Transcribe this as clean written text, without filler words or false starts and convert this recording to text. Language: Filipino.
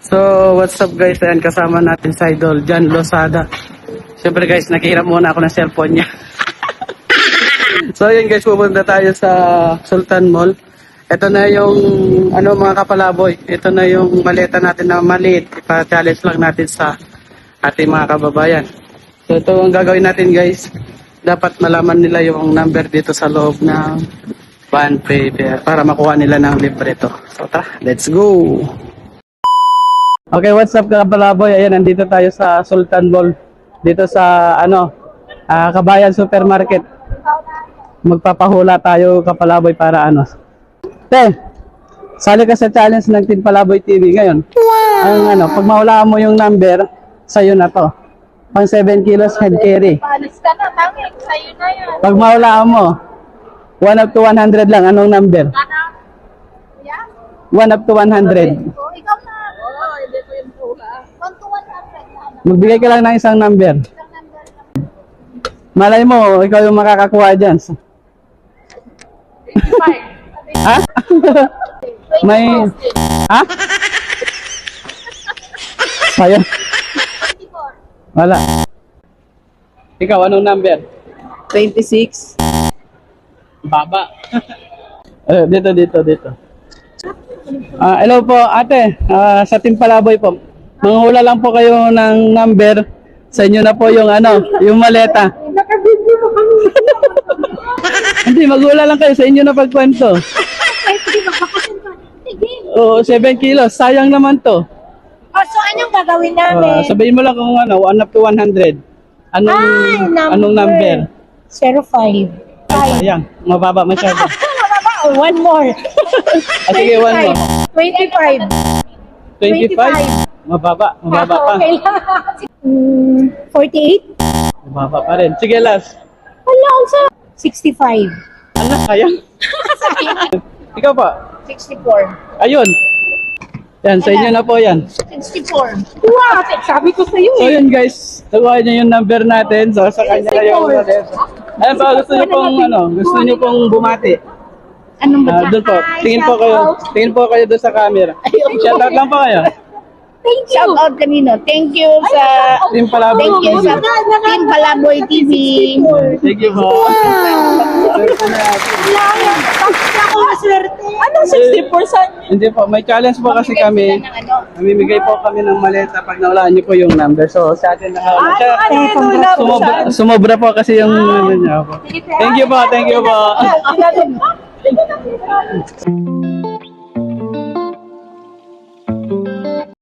So, what's up guys? Ayan, kasama natin sa Idol, Jan Losada. Siyempre guys, nakihiram muna ako ng cellphone niya. So, ayan guys, pupunta tayo sa Sultan Mall. Ito na yung, mga kapalaboy. Ito na yung maleta natin na maliit. Ipa-challenge lang natin sa ating mga kababayan. So, ito ang gagawin natin guys. Dapat malaman nila yung number dito sa loob ng bond paper para makuha nila ng libre to. So, tara, let's go! Okay, what's up kapalaboy? Ayan, nandito tayo sa Sultan Mall. Dito sa, Kabayan Supermarket. Magpapahula tayo kapalaboy para Te, sali ka sa challenge ng Team Palaboy TV ngayon. Wow! Ang pag mahulaan mo yung number, sa'yo na to. Pang 7 kilos head carry. Palis ka na, tangik. Sa'yo na yan. Pag mahulaan mo, 1 up to 100 lang. Anong number? Yeah? 1 up to 100. Oh, ikaw na. Oo, hindi ko yung pula. 1 to 100 na. Magbigay ka lang ng isang number. Isang number lang. Malay mo, ikaw yung makakakuha dyan. 55. Ha? May... Ha? Sayang. 24. Wala. Ikaw, anong number? 26. Baba. Dito. Hello po, ate. Sa Team Palaboy po. Manghula lang po kayo ng number. Sa inyo na po yung yung maleta. Nakabidyo mo kami. Hindi, maghula lang kayo. Sa inyo na pagkwento. Sige, magbakasin ka. Sige. Oo, 7 kilos. Sayang naman to. Oh, so anong gagawin namin? Sabihin mo lang kung 1 up to 100. Anong number? 05. Sayang, mababa masyado. Mababa. Oh, one more. Sige, 1 more. 25. 25? Mababa pa. Okay lang. 48? Mababa pa rin. Sige, last. Wala, sa 65. Sayang. Ikaw pa. 64. Ayun. Yan, sa inyo na po yan. 64. Wow, sabi ko sa'yo So yun guys, nakuha niyo yung number natin. So sa kanya kayo. Ayun pa, gusto niyo pong bumati. Anong ba? Doon po. Tingin po kayo doon sa camera. Shoutout lang po kayo. Thank you. Shout out kanino. Thank you sa Team Palaboy Thank you TV. sa Team Palaboy TV. Thank you po. Ako maswerte. Anong 60%? Hindi po, may challenge po kasi kami. Namimigay po kami ng maleta pag nawalaan niyo po yung number. So sa atin sumobra po kasi yung niya po. Thank you po.